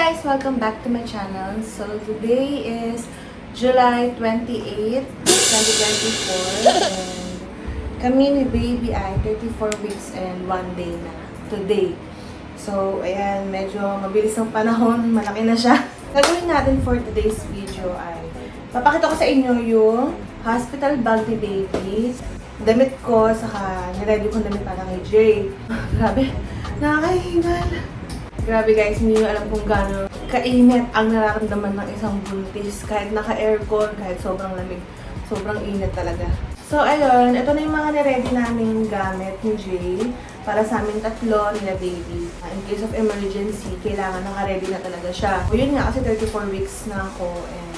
guys! Welcome back to my channel. So today is July 28, 2024 and kami ni baby ay 34 weeks and 1 day na today. So ayan, medyo mabilis ang panahon, malaki na siya. Gagawin natin for today's video ay papakita ko sa inyo yung hospital bag ni baby, damit ko, saka niready kong damit para kay Jay. Grabe, nakakahingal. Grabe guys, hindi nyo alam kung gaano kainit ang nararamdaman ng isang buntis. Kahit naka-aircon, kahit sobrang lamig, sobrang init talaga. So ayun, ito na yung mga niready namin gamit ni Jay para sa amin tatlo nila baby. In case of emergency, kailangan naka-ready na talaga siya. So yun nga, kasi 34 weeks na ako and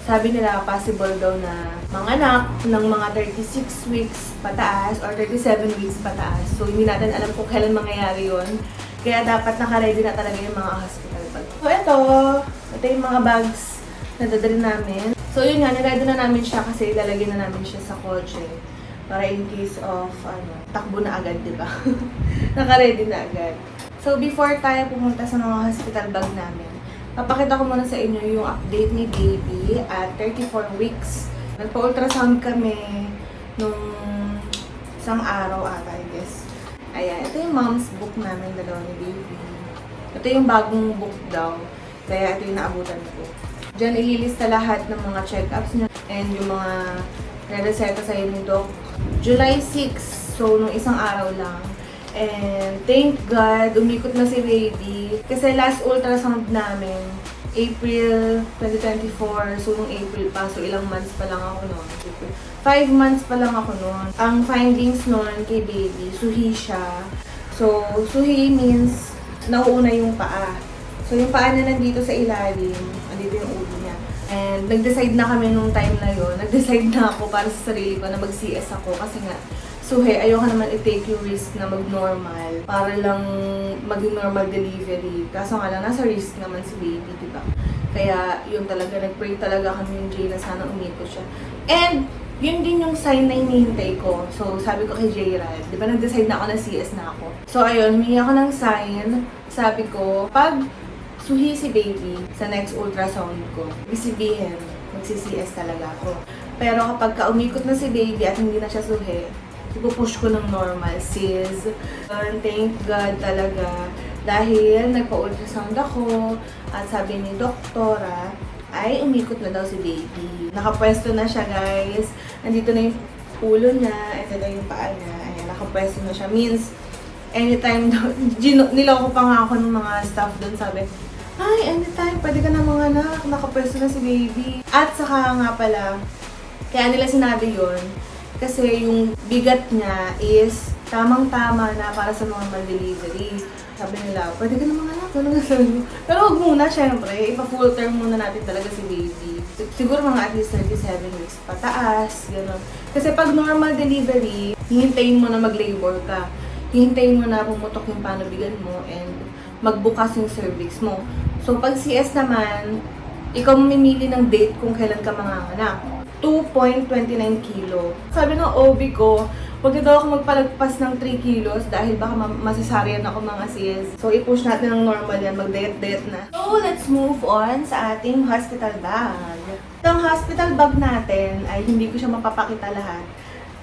sabi nila possible daw na manganak ng mga 36 weeks pataas or 37 weeks pataas. So hindi natin alam kung kailan mangyayari yun. Kaya dapat naka-ready na talaga yung mga hospital bag. So ito yung mga bags na dadali namin. So yun nga, niready na namin siya kasi ilalagay na namin siya sa kotse. Para in case of, takbo na agad, di ba? Naka-ready na agad. So before tayo pumunta sa mga hospital bag namin, papakita ko muna sa inyo yung update ni baby at 34 weeks. Nagpa-ultrasound kami nung isang araw ata, I guess. Ayan, ito yung mom's book namin, dalawa ni baby. Ito yung bagong book daw, kaya ito yung naabutan ko. Diyan ililista lahat ng mga check-ups niya and yung mga re-reseta sa'yo ni Doc. July 6, so nung isang araw lang. And thank God, umikot na si baby. Kasi last ultrasound namin, April 2024, so nung April pa, so ilang months pa lang ako noon. 5 months pa lang ako noon. Ang findings noon kay baby, suhi siya. So, suhi means nauuna yung paa. So, yung paa na nandito sa ilalim, andito yung ulo niya. And nag-decide na kami nung time na yon. Nag-decide na ako para sa sarili ko na mag-CS ako kasi nga, suhi, ayoko naman i-take yung risk na mag-normal para lang maging normal delivery. Kaso nga lang, nasa risk naman si baby, diba? Kaya yun talaga, nag-pray talaga kami yung Jay na sana umikot siya. And yun din yung sign na hinihintay ko. So, sabi ko kay J-Rad, di ba nag-decide na ako na CS na ako. So, ayun, humingi ako ng sign. Sabi ko, pag suhi si baby sa next ultrasound ko, ibig magsi-CS talaga ako. Pero kapag umikot na si baby at hindi na siya suhi, ipupush ko ng normal, sis. Thank God talaga. Dahil nagpa-ultrasound ako at sabi ni doktora, ay umikot na daw si baby. Nakapwesto na siya, guys. Nandito na yung ulo niya. Ito na yung paa niya. Ayan, nakapwesto na siya. Means, anytime daw, niloko pa nga ako ng mga staff doon. Sabi, ay, anytime, pwede ka na mga anak. Nakapwesto na si baby. At saka nga pala, kaya nila sinabi yun, kasi yung bigat niya is tamang-tama na para sa normal delivery. Sabi nila, pwede ka na mga anak, ano nga sabi. Pero huwag muna, syempre, ipa-full term muna natin talaga si baby. Siguro mga at least 37 weeks pataas, gano'n. Kasi pag normal delivery, hihintayin mo na mag-labor ka. Hihintayin mo na pumutok yung panubigan mo and magbukas yung cervix mo. So pag CS naman, ikaw mamimili ng date kung kailan ka manganganak. 2.29 kilo. Sabi ng OB ko, huwag na daw ako magpalagpas ng 3 kilos dahil baka masasaryan ako mga sis. So, i-push natin ng normal yan. Mag-diet-diet na. So, let's move on sa ating hospital bag. Ang hospital bag natin ay hindi ko siya mapapakita lahat.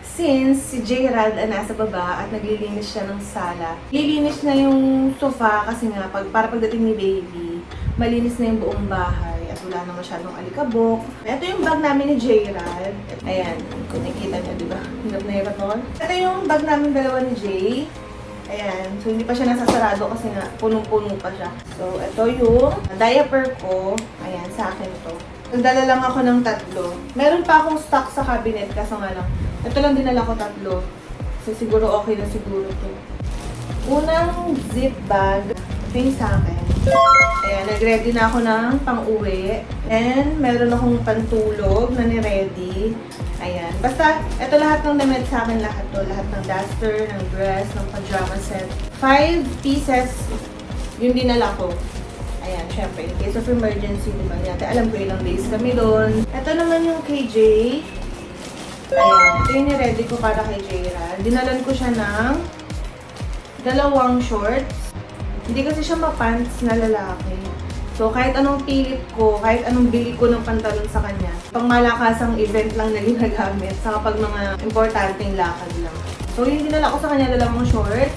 Since si J-Rad ay nasa baba at naglilinis siya ng sala. Lilinis na yung sofa kasi nga para pagdating ni baby, malinis na yung buong bahay at wala na masyadong alikabok. Ito yung bag namin ni J-Rad. Ayan, kung nakikita niyo, di ba? Hirap na hirap ako. Ito yung bag namin dalawa ni Jay. Ayan, so hindi pa siya nasasarado kasi nga punong-puno pa siya. So, ito yung diaper ko. Ayan, sa akin to. Nagdala lang ako ng 3. Meron pa akong stock sa cabinet kaso nga lang. Ito lang dinala ko 3. So, siguro okay na siguro to. Unang zip bag. Ito yung sa akin. Ayan, nag-ready na ako ng pang-uwi. And meron akong pantulog na ni-ready. Ayan. Basta, ito lahat ng damit sa akin, lahat to. Lahat ng duster, ng dress, ng pajama set. 5 pieces yung dinala ko. Ayan, syempre, in case of emergency, diba? Alam ko ilang days kami doon. Ito naman yung KJ. Ayan, ito yung ni-ready ko para kay J-Rad. Dinalan ko siya ng 2 shorts. Hindi kasi siya ma-pants na lalaki. So, kahit anong pilit ko, kahit anong bili ko ng pantalon sa kanya, pang malakasang event lang na ginagamit, sa kapag mga importanteng lakad lang. So, yung dinala ko sa kanya, dalawang shorts.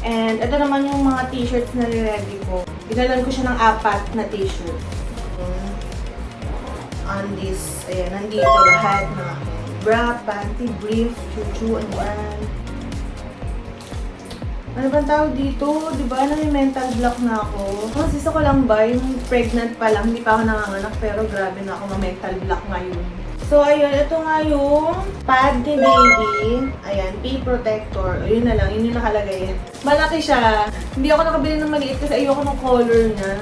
And ito naman yung mga t-shirts na niready ko. Dinalan ko siya ng 4 na t-shirt. Undies. Ayan, nandito lahat ng bra, panty, brief, chuchu, and one. Ano bang tawag dito? Diba, may mental block na ako. Ang sisa ko lang ba, yung pregnant pa lang, hindi pa ako nanganganak, pero grabe na ako ma-mental block ngayon. So, ayun, ito nga yung pad ni baby. Ayan, pee protector. Ayun na lang, yun yung nakalagay. Malaki siya. Hindi ako nakabili ng maliit kasi ayoko ng color niya.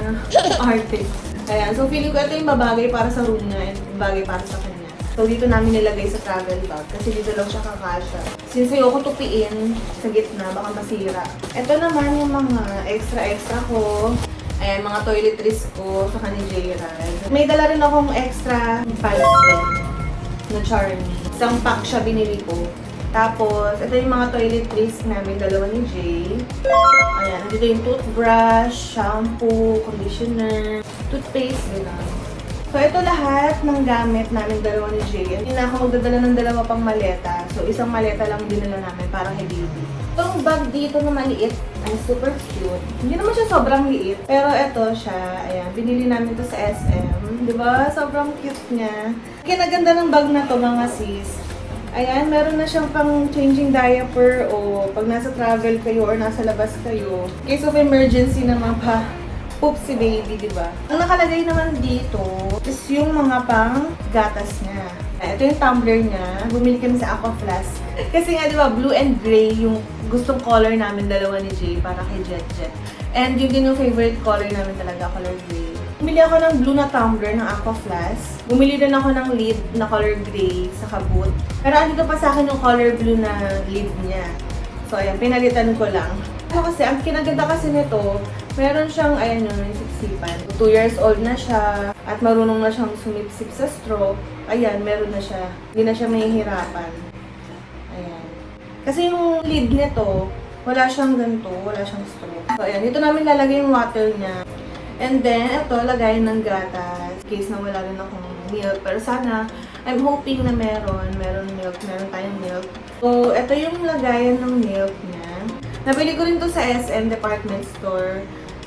Arte. Ayan, so feeling ko ito yung babagay para sa room niya and bagay para sa kanya. So, dito namin nilagay sa travel bag kasi dito lang siya kakasya. Since ayoko tupiin sa gitna, baka masira. Ito naman yung mga extra ko. Ayan, mga toiletries ko sa ni J-Rad. May dala rin akong extra pads din na Charmy. Isang pack siya binili ko. Tapos, ito yung mga toiletries namin, dalawa ni Jay. Ayan, dito yung toothbrush, shampoo, conditioner, toothpaste, gano'n. So, ito lahat ng gamit namin dalawa ni Jay. Hindi na ako magdadala ng dalawa pang maleta. So, isang maleta lang dinala namin para kay baby. Itong bag dito na maliit ay super cute. Hindi naman siya sobrang liit. Pero ito siya, ayan, binili namin to sa SM. Diba? Sobrang cute niya. Kinaganda ng bag na to mga sis. Ayan, meron na siyang pang changing diaper o pag nasa travel kayo or nasa labas kayo. In case of emergency naman pa, poop si baby, di ba? Ang nakalagay naman dito is yung mga pang gatas niya. Ito yung tumbler niya. Bumili kami sa Aqua Flask. Kasi nga, di ba, blue and gray yung gustong color namin dalawa ni Jay para kay Jet Jet. And yun din yung favorite color namin talaga, color gray. Bumili ako ng blue na tumbler ng Aqua Flask. Bumili din ako ng lid na color gray sa kabut. Pero andito pa sa akin yung color blue na lid niya. So, ayan, pinalitan ko lang. Kasi, ang kinaganda kasi nito, meron siyang, ayan yun, may sipsipan. 2 years old na siya, at marunong na siyang sumipsip sa straw. Ayan, meron na siya. Hindi na siya mahihirapan. Ayan. Kasi yung lid nito, wala siyang ganito, wala siyang straw. So, ayan, dito namin lalagay yung water niya. And then, ito, lagay ng gatas. In case na wala rin akong milk. Pero sana, I'm hoping na meron milk, meron tayong milk. So, ito yung lagayan ng milk niya. Nabili ko rin to sa SM Department Store.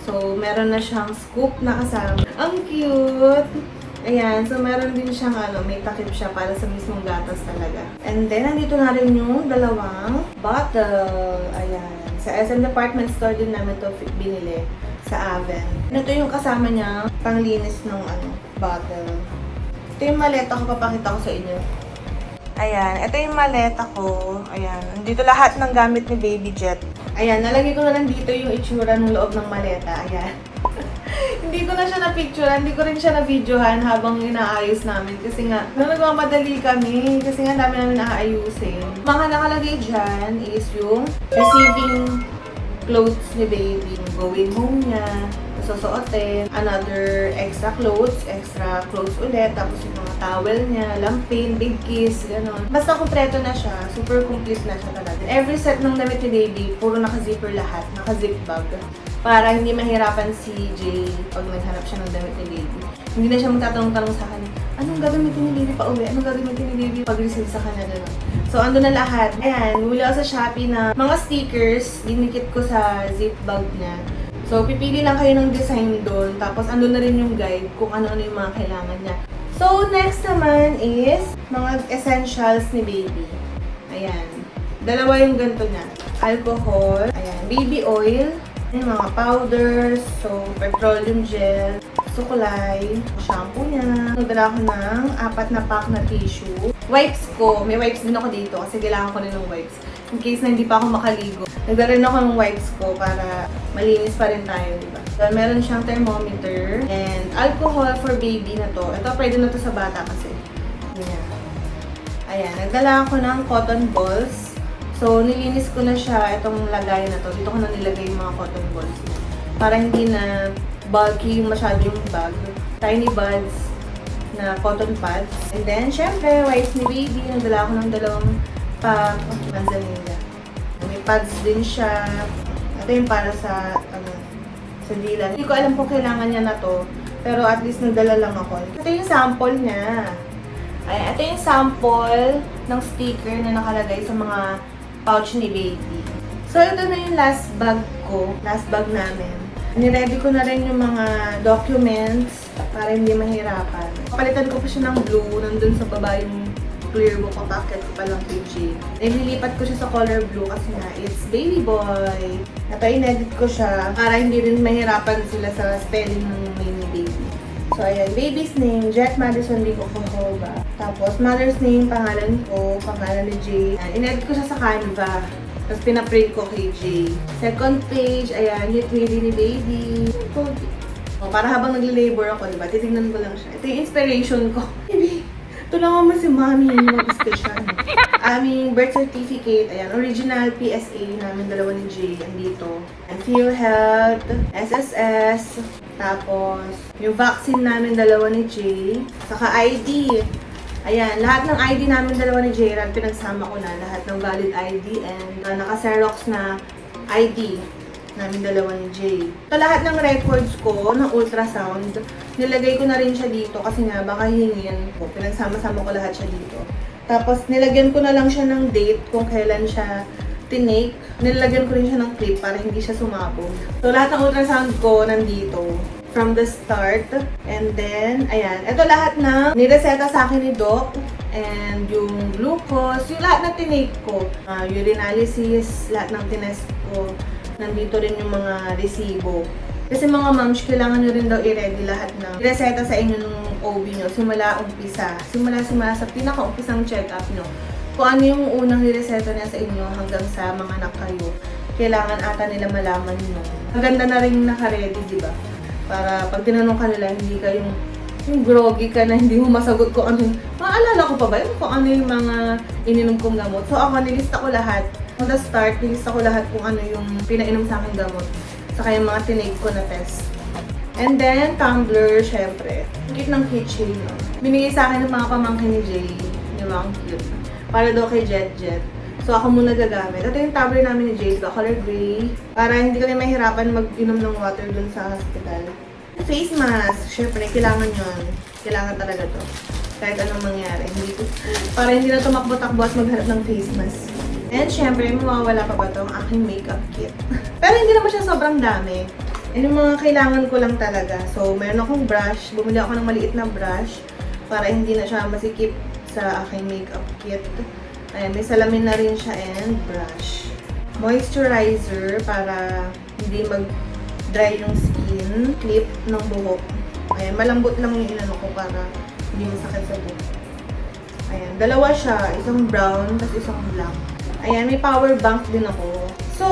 So, meron na siyang scoop na kasama. Ang cute! Ayan, so meron din siyang may takip siya para sa mismong gatas talaga. And then, nandito na rin yung dalawang bottle. Ayan. Sa SM Department Store din namin to binili. Sa Aven. Ito yung kasama niya, panglinis ng bottle. Ito yung maleta ko, papakita ko sa inyo. Ayan, ito yung maleta ko. Ayan, dito lahat ng gamit ni Baby Jet. Ayan, nalagay ko na lang dito yung itsura ng loob ng maleta. Ayan. Hindi ko na siya na-picturean, hindi ko rin siya na-videohan habang inaayos namin. Kasi nga, nagmamadali kami. Kasi nga, dami namin naaayusin. Mga nakalagay dyan is yung receiving clothes ni baby. Going home niya, susuotin, another extra clothes ulit, tapos yung mga towel niya, lampin, big kiss, gano'n. Basta kumpleto na siya, super complete na siya talaga. Every set ng damit ni baby, puro naka-zipper lahat, naka-zip bag. Para hindi mahirapan si Jay pag naghanap siya ng damit ni baby. Hindi na siya magtatanong-tanong sa kanya, anong gagamitin ni baby pa uwi? Anong gagamitin ni baby pag-receive sa kanya, gano'n. So, ando na lahat. Ayan, bumili ako sa Shopee na mga stickers, dinikit ko sa zip bag niya. So, pipili lang kayo ng design doon. Tapos, ando na rin yung guide kung ano-ano yung mga kailangan niya. So, next naman is mga essentials ni baby. Ayan. Dalawa yung ganito niya. Alcohol. Ayan. Baby oil. Yung mga powders. So, petroleum gel. Sukulay. Shampoo niya. Nagdala ko ng 4 na pack na tissue. Wipes ko. May wipes din ako dito kasi kailangan ko rin ng wipes. In case na hindi pa ako makaligo. Nagdala rin ako ng wipes ko para malinis pa rin tayo, diba? So, meron siyang thermometer and alcohol for baby na to. Ito, pwede na to sa bata kasi. Ayan. Ayan. Nagdala ako ng cotton balls. So, nilinis ko na siya itong lagay na to. Dito ko na nilagay yung mga cotton balls. Para hindi na bulky masyado yung bag. Tiny buds na cotton pads. And then, syempre, wipes ni baby. Nagdala ako ng 2 pack of manzanilla. May pads din siya. Ito yung para sa, sa Dylan. Hindi ko alam kung kailangan niya na to, pero at least nagdala lang ako. Ito yung sample niya. Ay, ito yung sample ng sticker na nakalagay sa mga pouch ni baby. So, ito na yung last bag ko, last bag namin. Niready ko na rin yung mga documents para hindi mahirapan. Kapalitan ko pa siya ng blue, nandun sa baba yung clear book o packet ko pa lang kay Jay. Nililipat ko siya sa color blue kasi nga, it's baby boy. Ito, inedit ko siya para hindi rin mahirapan sila sa spelling ng name ni baby. So, ayan, baby's name, Jet Madison Lico Cojoba. Tapos, mother's name, pangalan ko, pangalan ni Jay. Inedit ko siya sa Canva. Tapos, pinaprint ko kay Jay. Second page, ayan, hit ready ni baby. O, para habang nagle-labor ako, diba? Titignan ko lang siya. Ito yung inspiration ko. Baby, tulungan mo si Mami, mag-gusto siya. Aming birth certificate, ayan, original PSA namin dalawa ni Jay, andito. And PhilHealth, SSS, tapos yung vaccine namin dalawa ni Jay, saka ID. Ayan, lahat ng ID namin dalawa ni Jay, pinagsama ko na, lahat ng valid ID and naka-xerox na ID namin dalawa ni Jay. So, lahat ng records ko ng ultrasound, nilagay ko na rin siya dito kasi nga baka hingin ko. Pinagsama-sama ko lahat siya dito. Tapos, nilagyan ko na lang siya ng date kung kailan siya tinake. Nilagyan ko rin siya ng clip para hindi siya sumabog. So, lahat ng ultrasound ko nandito from the start. And then, ayan. Ito lahat ng nireseta sa akin ni Doc. And yung glucose, yung lahat na tinake ko. Urinalysis, lahat ng tinest ko. Nandito rin yung mga resibo. Kasi mga moms, kailangan nyo rin daw i-ready lahat ng reseta sa inyo ng OB nyo. Simula sa pinaka-umpisang check-up nyo. Kung ano yung unang nireseta niya sa inyo hanggang sa mga anak kayo. Kailangan ata nila malaman nyo. Maganda na rin naka-ready, di ba? Para pag tinanong ka nila, hindi ka yung groggy ka na hindi mo masagot kung ano. Maalala ko pa ba yun? Kung ano yung mga ininom kong gamot. So ako, nilista ko lahat. From the start, nilista ko lahat kung ano yung pinainom sa akin gamot. Saka yung mga tinake ko na test. And then, tumbler, syempre. Cute ng keychain, no? Binigay sa akin ng mga pamangkin ni Jay. Di ba? Ang cute. Para daw kay Jet. So, ako muna gagamit. Ito yung tumbler namin ni Jay. Color gray. Para hindi kami mahirapan mag-inom ng water dun sa hospital. Face mask. Syempre, kailangan yun. Kailangan talaga to. Kahit anong mangyari. Para hindi na tumakbo-takbo at maghanap ng face mask. And syempre, mawawala pa ba ito ang aking makeup kit. Pero hindi naman siya sobrang dami. And yung mga kailangan ko lang talaga. So, meron akong brush. Bumili ako ng maliit na brush para hindi na siya masikip sa aking makeup kit. Ayan, may salamin na rin siya and brush. Moisturizer para hindi mag-dry yung skin. Clip ng buhok. Ayan, malambot lang yung inano ko para hindi masakit sa buhok. Ayan, dalawa siya. Isang brown, tapos isang black. Ayan, may power bank din ako. So,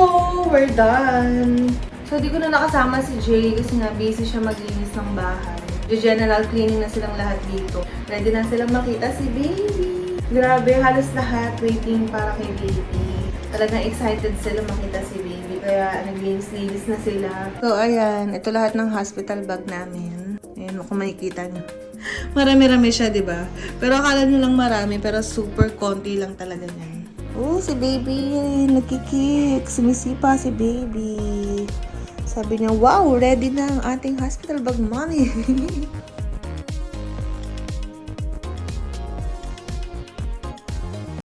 we're done. So, di ko na nakasama si Jay kasi nga busy siya maglinis ng bahay. General cleaning na silang lahat dito. Ready na silang makita si baby. Grabe, halos lahat waiting para kay baby. Talagang excited sila makita si baby. Kaya naglinis-linis na sila. So, ayan. Ito lahat ng hospital bag namin. Ayan, kung makikita nyo. Marami-rami siya, di ba? Pero akala nyo lang marami, pero super konti lang talaga yan. Oh, si baby, nagkikik. Sumisipa si baby. Sabi niya, wow, ready na ang ating hospital bag, mommy.